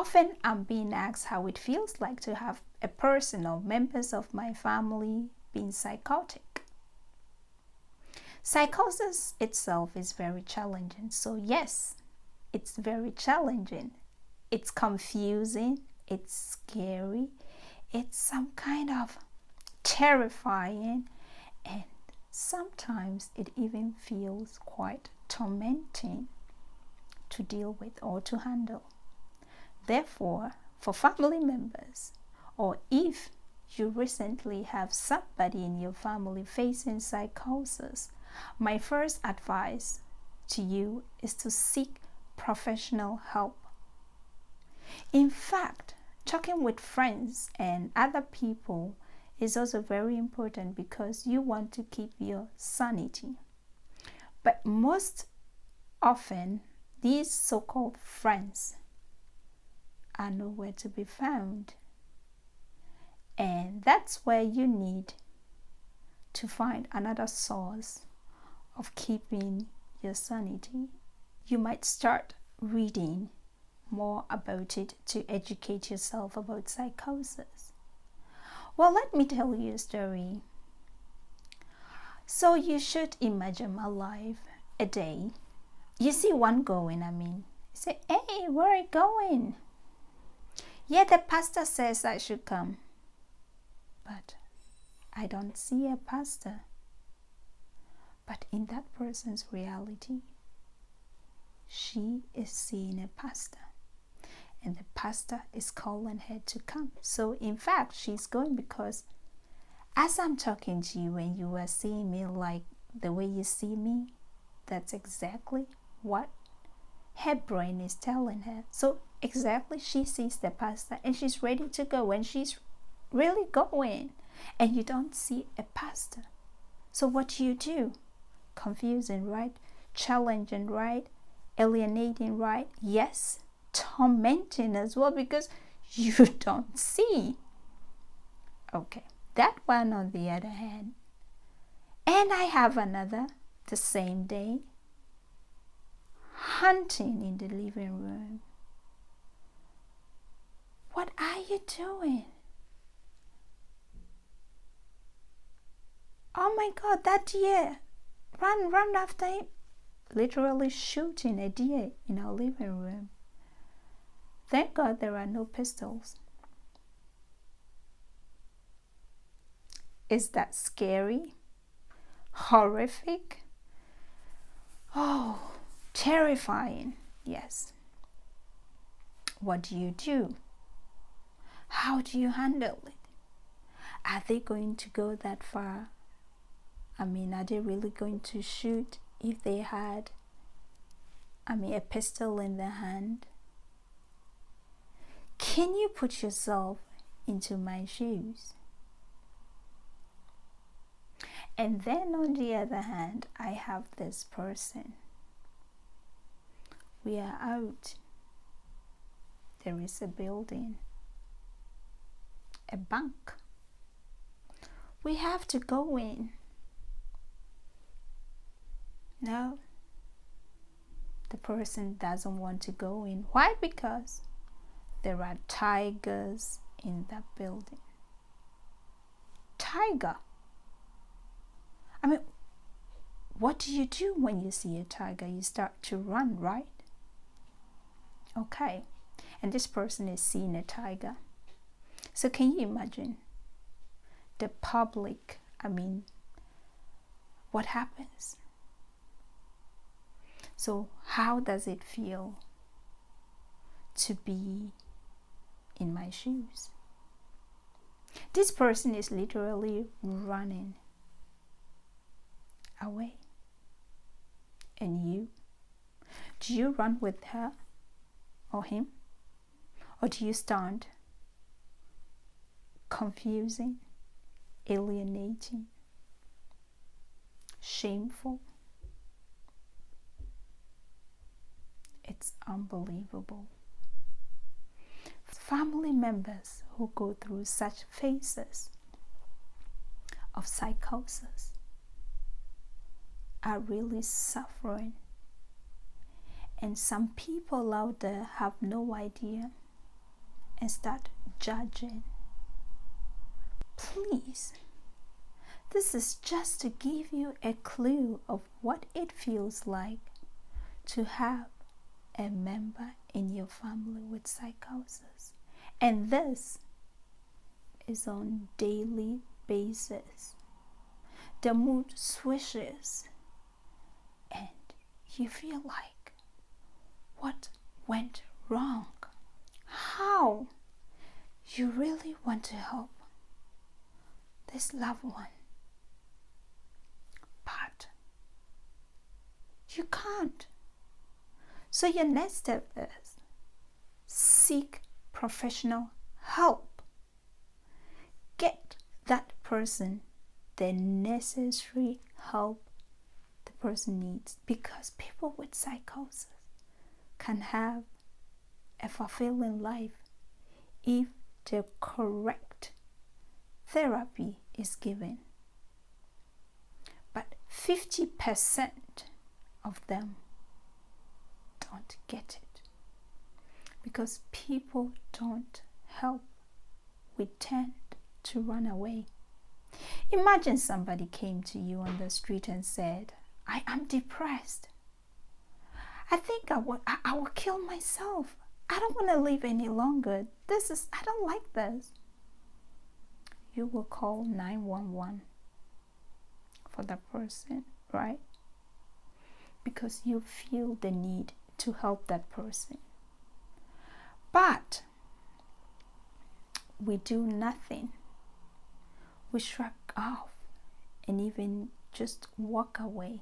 Often I'm being asked how it feels like to have a person or members of my family being psychotic. Psychosis itself is very challenging. So yes, it's very challenging. It's confusing. It's scary. It's some kind of terrifying, and sometimes it even feels quite tormenting to deal with or to handle. Therefore, for family members, or if you recently have somebody in your family facing psychosis, my first advice to you is to seek professional help. In fact, talking with friends and other people is also very important because you want to keep your sanity. But most often, these so-called friends are nowhere to be found. And that's where you need to find another source of keeping your sanity. You might start reading more about it to educate yourself about psychosis. Well, let me tell you a story. So you should imagine my life a day. You see one going, you say, hey, where are you going? Yeah, the pastor says I should come. But I don't see a pastor. But in that person's reality, she is seeing a pastor. And the pastor is calling her to come. So in fact, she's going because as I'm talking to you and you are seeing me like the way you see me, that's exactly what her brain is telling her. So exactly, she sees the pastor and she's ready to go, and she's really going, and you don't see a pastor. So what do you do? Confusing, right? Challenging, right? Alienating, right? Yes. Tormenting as well because you don't see. Okay, that one on the other hand. And I have another the same day, hunting in the living room. What are you doing? Oh my God, that deer. Run after him. Literally shooting a deer in our living room. Thank God there are no pistols. Is that scary? Horrific? Oh, terrifying. Yes. What do you do? How do you handle it? Are they going to go that far? Are they really going to shoot if they had, a pistol in their hand? Can you put yourself into my shoes? And then on the other hand, I have this person. We are out. There is a building, a bank. We have to go in. No, the person doesn't want to go in. Why? Because there are tigers in that building. Tiger. What do you do when you see a tiger? You start to run, right? Okay. And this person is seeing a tiger. So can you imagine the public? What happens? So how does it feel to be in my shoes? This person is literally running away. And you? Do you run with her or him? Or do you stand? Confusing, alienating, shameful. It's unbelievable. Family members who go through such phases of psychosis are really suffering. And some people out there have no idea and start judging. Please, this is just to give you a clue of what it feels like to have a member in your family with psychosis. And this is on daily basis. The mood switches and you feel like, what went wrong? How? You really want to help this loved one, but you can't. So your next step is seek professional help. Get that person the necessary help the person needs, because people with psychosis can have a fulfilling life if the correct therapy is given. But 50% of them don't get it because people don't help. We tend to run away. Imagine somebody came to you on the street and said, I am depressed. I think I will kill myself. I don't want to live any longer. I don't like this. You will call 911 for that person, right? Because you feel the need to help that person. But we do nothing. We shrug off and even just walk away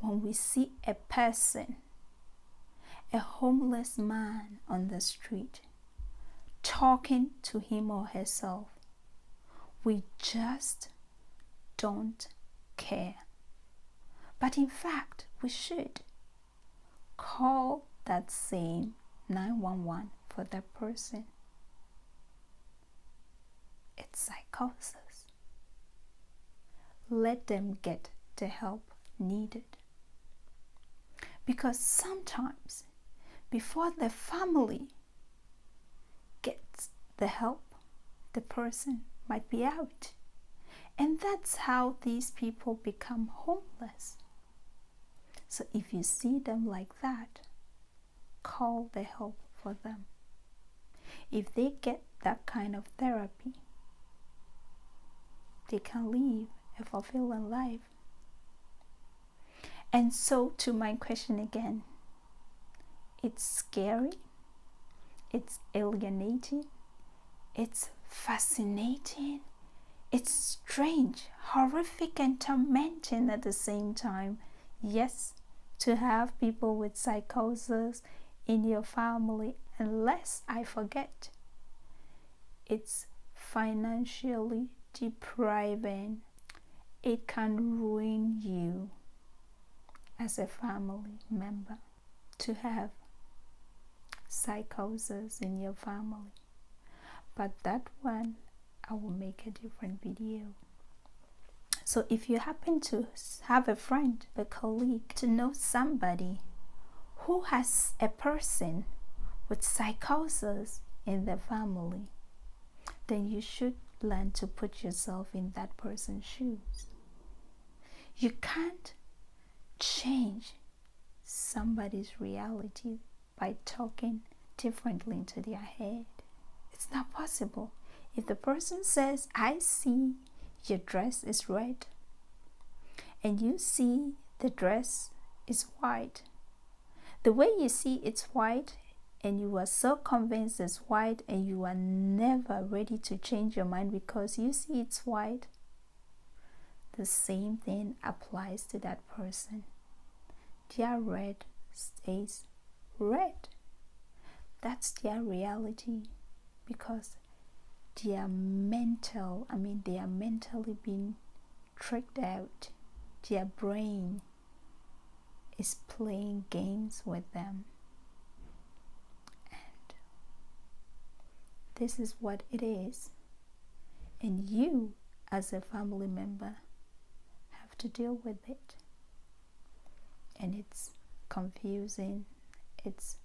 when we see a person, a homeless man on the street, talking to him or herself. We just don't care. But in fact, we should call that same 911 for that person. It's psychosis. Let them get the help needed. Because sometimes, before the family gets the help, the person might be out. And that's how these people become homeless. So if you see them like that, call the help for them. If they get that kind of therapy, they can live a fulfilling life. And so to my question again, it's scary, it's alienating, it's fascinating, it's strange, horrific, and tormenting at the same time. Yes, to have people with psychosis in your family, unless I forget, it's financially depriving. It can ruin you as a family member to have psychosis in your family. But that one, I will make a different video. So if you happen to have a friend, a colleague, to know somebody who has a person with psychosis in their family, then you should learn to put yourself in that person's shoes. You can't change somebody's reality by talking differently into their head. It's not possible. If the person says, I see your dress is red, and you see the dress is white, the way you see it's white, and you are so convinced it's white, and you are never ready to change your mind because you see it's white, the same thing applies to that person. Their red stays red. That's their reality, because they are mentally being tricked out. Their brain is playing games with them. And this is what it is. And you, as a family member, have to deal with it. And it's confusing, it's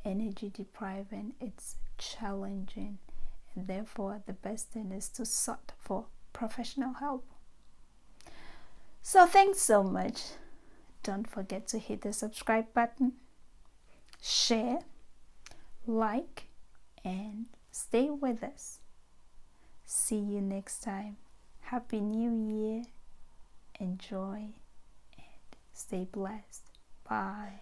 energy depriving, it's challenging, and therefore the best thing is to seek for professional help. So thanks so much. Don't forget to hit the subscribe button, share, like, and stay with us. See you next time. Happy New Year. Enjoy and stay blessed. Bye.